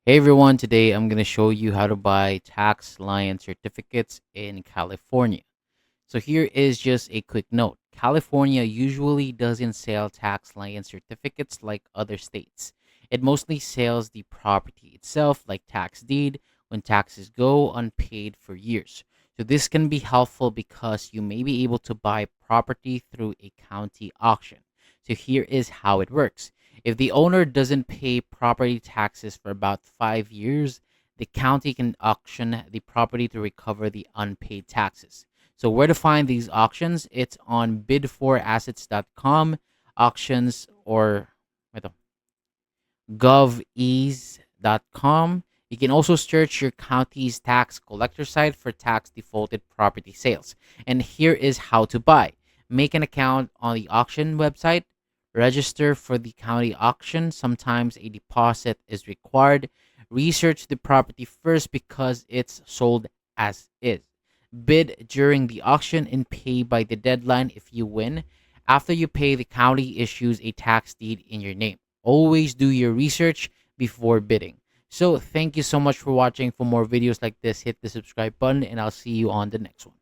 Hey everyone, today I'm going to show you how to buy tax Lien certificates in California. So here is just a quick note. California usually doesn't sell tax Lien certificates like other states. It mostly sells the property itself like tax deed when taxes go unpaid for years. So this can be helpful because you may be able to buy property through a county auction. So here is how it works. If the owner doesn't pay property taxes for about 5 years, the county can auction the property to recover the unpaid taxes. So where to find these auctions? It's on bid4assets.com, auctions, or ito, govease.com. You can also search your county's tax collector site for tax defaulted property sales. And here is how to buy. Make an account on the auction website, register for the county auction. Sometimes a deposit is required. Research the property first because it's sold as is. Bid during the auction and pay by the deadline if you win. After you pay, the county issues a tax deed in your name. Always do your research before bidding. So, thank you so much for watching. For more videos like this, hit the subscribe button, and I'll see you on the next one.